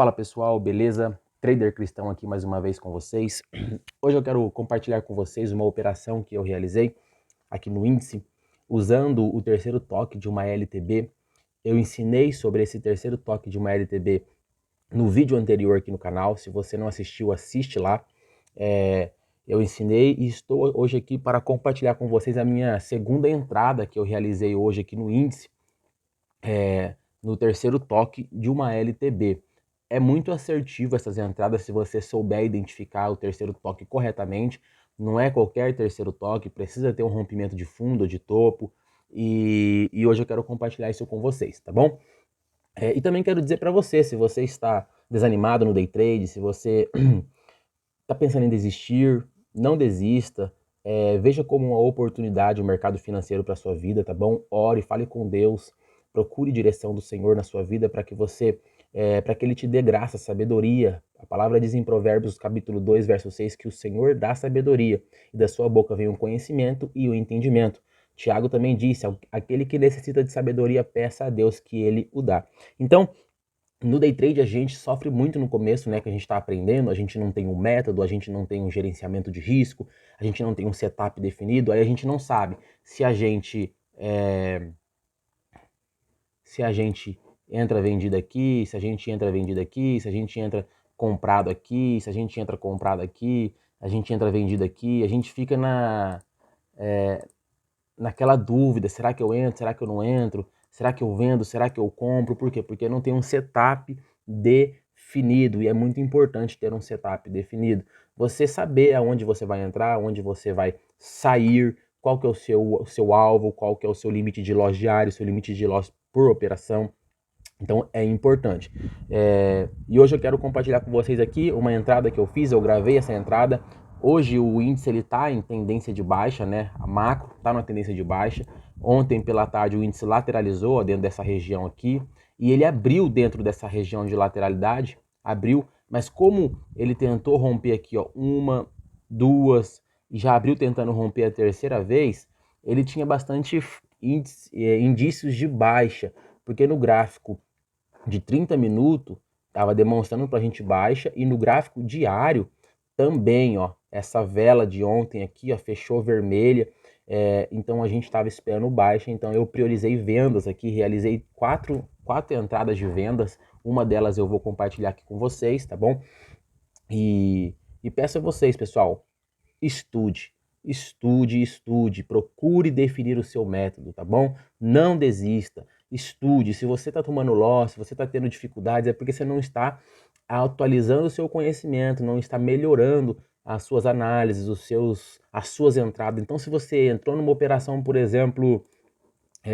Fala pessoal, beleza? Trader Cristão aqui mais uma vez com vocês. Hoje eu quero compartilhar com vocês uma operação que eu realizei aqui no índice, usando o terceiro toque de uma LTB. Eu ensinei sobre esse terceiro toque de uma LTB no vídeo anterior aqui no canal. Se você não assistiu, assiste lá. Eu ensinei e estou hoje aqui para compartilhar com vocês a minha segunda entrada que eu realizei hoje aqui no índice, no terceiro toque de uma LTB. É muito assertivo essas entradas se você souber identificar o terceiro toque corretamente. Não é qualquer terceiro toque, precisa ter um rompimento de fundo ou de topo. E hoje eu quero compartilhar isso com vocês, tá bom? E também quero dizer para você, se você está desanimado no day trade, se você está pensando em desistir, não desista. Veja como uma oportunidade o mercado financeiro para sua vida, tá bom? Ore, fale com Deus, procure direção do Senhor na sua vida para que para que Ele te dê graça, sabedoria. A palavra diz em Provérbios capítulo 2, verso 6, que o Senhor dá sabedoria, e da sua boca vem o conhecimento e o entendimento. Tiago também disse, aquele que necessita de sabedoria, peça a Deus que Ele o dá. Então, no day trade a gente sofre muito no começo, né, que a gente está aprendendo, a gente não tem um método, a gente não tem um gerenciamento de risco, a gente não tem um setup definido, aí a gente não sabe se a gente entra vendido aqui, se a gente entra vendido aqui, se a gente entra comprado aqui, se a gente entra comprado aqui, a gente entra vendido aqui, a gente fica naquela dúvida, será que eu entro, será que eu não entro, será que eu vendo, será que eu compro, por quê? Porque não tem um setup definido, e é muito importante ter um setup definido. Você saber aonde você vai entrar, aonde você vai sair, qual que é o seu alvo, qual que é o seu limite de loss diário, seu limite de loss por operação. Então é importante. E hoje eu quero compartilhar com vocês aqui uma entrada que eu fiz, eu gravei essa entrada. Hoje o índice ele está em tendência de baixa, né? A macro está na tendência de baixa. Ontem pela tarde o índice lateralizou dentro dessa região aqui e ele abriu dentro dessa região de lateralidade, abriu, mas como ele tentou romper aqui, ó, uma, duas, e já abriu tentando romper a terceira vez, ele tinha bastante indícios de baixa, porque no gráfico de 30 minutos estava demonstrando para a gente baixa, e no gráfico diário também, ó, essa vela de ontem aqui, ó, fechou vermelha, então a gente estava esperando baixa, então eu priorizei vendas aqui, realizei quatro entradas de vendas, uma delas eu vou compartilhar aqui com vocês, tá bom? E peço a vocês, pessoal, estude, estude, procure definir o seu método, tá bom? Não desista, estude. Se você está tomando loss, se você está tendo dificuldades, é porque você não está atualizando o seu conhecimento, não está melhorando as suas análises, as suas entradas. Então, se você entrou numa operação, por exemplo,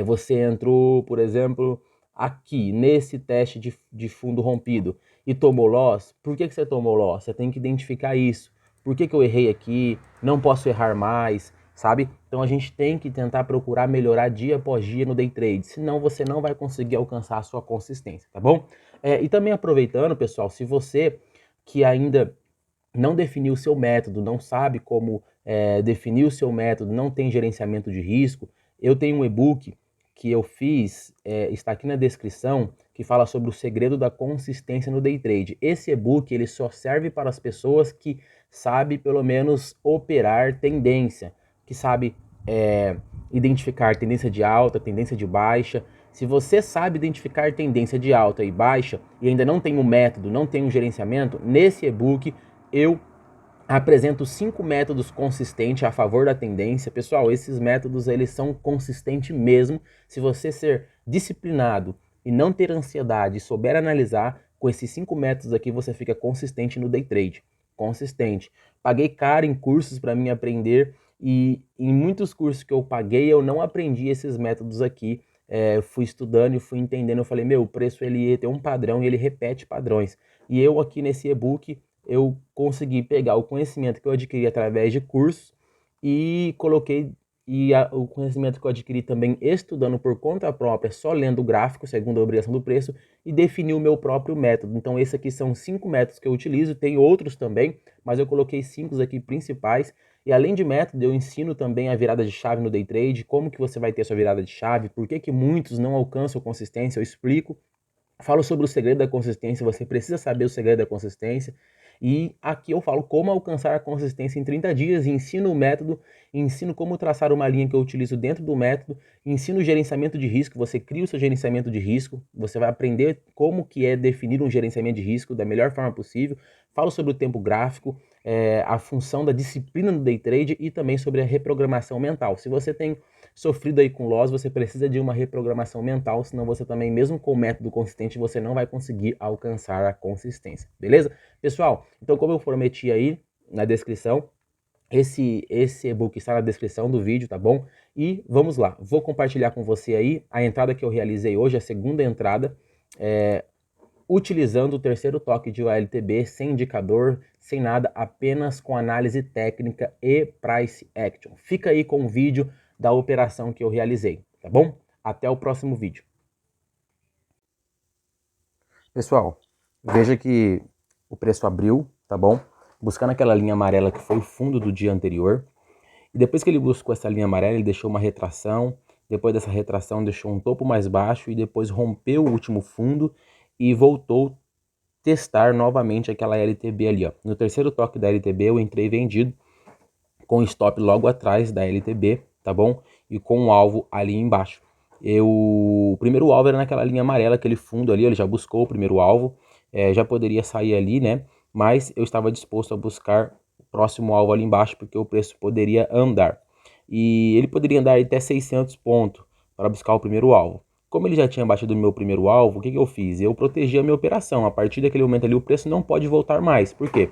você entrou, por exemplo, aqui, nesse teste de fundo rompido e tomou loss, por que você tomou loss? Você tem que identificar isso. Por que eu errei aqui? Não posso errar mais, sabe? Então a gente tem que tentar procurar melhorar dia após dia no day trade, senão você não vai conseguir alcançar a sua consistência, tá bom? E também aproveitando, pessoal, se você que ainda não definiu o seu método, não sabe como definir o seu método, não tem gerenciamento de risco, eu tenho um e-book que eu fiz, está aqui na descrição, que fala sobre o segredo da consistência no day trade. Esse e-book ele só serve para as pessoas que sabem pelo menos operar tendência, que sabe identificar tendência de alta, tendência de baixa. Se você sabe identificar tendência de alta e baixa e ainda não tem um método, não tem um gerenciamento, nesse e-book eu apresento 5 métodos consistentes a favor da tendência. Pessoal, esses métodos eles são consistentes mesmo. Se você ser disciplinado e não ter ansiedade e souber analisar, com esses 5 métodos aqui você fica consistente no day trade. Consistente. Paguei caro em cursos para mim aprender, e em muitos cursos que eu paguei eu não aprendi esses métodos aqui. Eu fui estudando e fui entendendo, eu falei, meu, o preço ele tem um padrão e ele repete padrões. E eu aqui nesse e-book eu consegui pegar o conhecimento que eu adquiri através de cursos e coloquei o conhecimento que eu adquiri também estudando por conta própria, só lendo o gráfico, segundo a obrigação do preço, e defini o meu próprio método. Então esses aqui são 5 métodos que eu utilizo, tem outros também, mas eu coloquei 5 aqui principais. E além de método, eu ensino também a virada de chave no day trade, como que você vai ter a sua virada de chave, por que muitos não alcançam consistência, eu explico. Falo sobre o segredo da consistência, você precisa saber o segredo da consistência. E aqui eu falo como alcançar a consistência em 30 dias, ensino o método, ensino como traçar uma linha que eu utilizo dentro do método, ensino o gerenciamento de risco, você cria o seu gerenciamento de risco, você vai aprender como que é definir um gerenciamento de risco da melhor forma possível. Falo sobre o tempo gráfico, a função da disciplina no day trade e também sobre a reprogramação mental. Se você tem sofrido aí com loss, você precisa de uma reprogramação mental, senão você também, mesmo com o método consistente, você não vai conseguir alcançar a consistência, beleza? Pessoal, então como eu prometi aí na descrição, esse e-book está na descrição do vídeo, tá bom? E vamos lá, vou compartilhar com você aí a entrada que eu realizei hoje, a segunda entrada, utilizando o terceiro toque de OLTB, sem indicador, sem nada, apenas com análise técnica e price action. Fica aí com o vídeo da operação que eu realizei, tá bom? Até o próximo vídeo. Pessoal, veja que o preço abriu, tá bom? Buscando aquela linha amarela que foi o fundo do dia anterior. E depois que ele buscou essa linha amarela, ele deixou uma retração. Depois dessa retração, deixou um topo mais baixo e depois rompeu o último fundo e voltou testar novamente aquela LTB ali, ó. No terceiro toque da LTB eu entrei vendido com stop logo atrás da LTB, tá bom? E com o alvo ali embaixo. O primeiro alvo era naquela linha amarela, aquele fundo ali, ele já buscou o primeiro alvo, já poderia sair ali, né? Mas eu estava disposto a buscar o próximo alvo ali embaixo, porque o preço poderia andar. E ele poderia andar até 600 pontos para buscar o primeiro alvo. Como ele já tinha batido o meu primeiro alvo, o que eu fiz? Eu protegi a minha operação. A partir daquele momento ali, o preço não pode voltar mais. Por quê?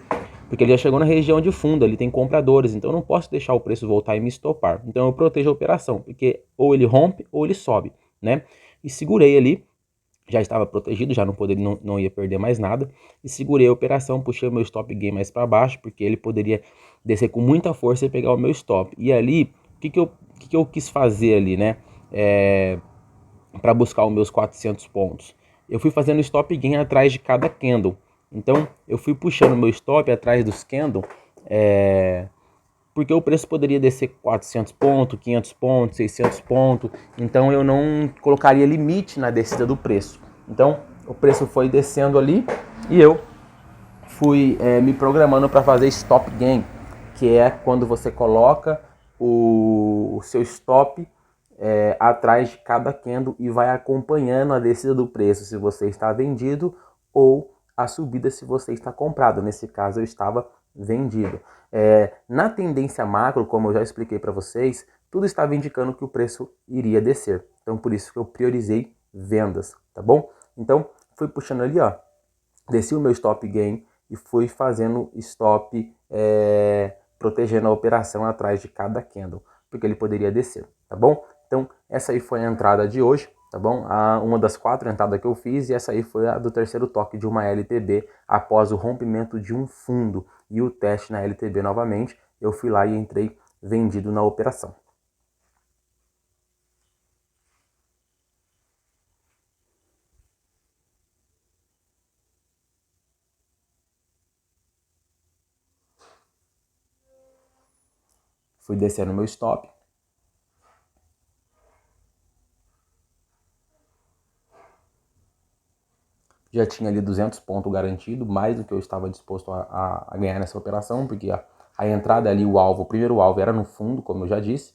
Porque ele já chegou na região de fundo, ele tem compradores, então eu não posso deixar o preço voltar e me estopar. Então eu protejo a operação, porque ou ele rompe ou ele sobe, né? E segurei ali, já estava protegido, já não poderia, não ia perder mais nada. E segurei a operação, puxei o meu stop gain mais para baixo, porque ele poderia descer com muita força e pegar o meu stop. E ali, o que eu quis fazer ali, né? Para buscar os meus 400 pontos. Eu fui fazendo stop gain atrás de cada candle. Então, eu fui puxando meu stop atrás dos candle, porque o preço poderia descer 400 pontos, 500 pontos, 600 pontos. Então, eu não colocaria limite na descida do preço. Então, o preço foi descendo ali e eu fui me programando para fazer stop gain, que é quando você coloca o seu stop atrás de cada candle e vai acompanhando a descida do preço se você está vendido ou a subida se você está comprado. Nesse caso eu estava vendido. Na tendência macro, como eu já expliquei para vocês, tudo estava indicando que o preço iria descer. Então por isso que eu priorizei vendas, tá bom? Então fui puxando ali, ó, desci o meu stop gain e fui fazendo stop, protegendo a operação atrás de cada candle, porque ele poderia descer, tá bom? Então, essa aí foi a entrada de hoje, tá bom? Uma das 4 entradas que eu fiz, e essa aí foi a do terceiro toque de uma LTB após o rompimento de um fundo e o teste na LTB novamente. Eu fui lá e entrei vendido na operação. Fui descendo meu stop. Já tinha ali 200 pontos garantido, mais do que eu estava disposto a ganhar nessa operação, porque a entrada ali, o primeiro alvo era no fundo, como eu já disse.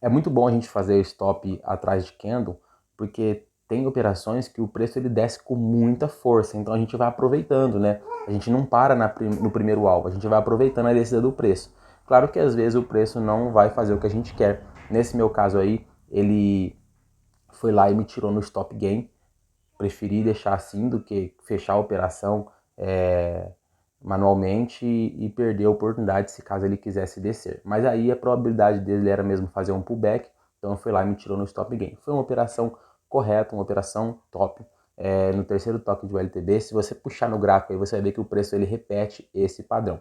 É muito bom a gente fazer stop atrás de candle, porque tem operações que o preço ele desce com muita força, então a gente vai aproveitando, né? A gente não para no primeiro alvo, a gente vai aproveitando a descida do preço. Claro que às vezes o preço não vai fazer o que a gente quer. Nesse meu caso aí, ele foi lá e me tirou no stop gain. Preferi deixar assim do que fechar a operação manualmente e perder a oportunidade se caso ele quisesse descer. Mas aí a probabilidade dele era mesmo fazer um pullback, então eu fui lá e me tirou no stop gain. Foi uma operação correta, uma operação top. No terceiro toque de LTB, se você puxar no gráfico aí, você vai ver que o preço ele repete esse padrão.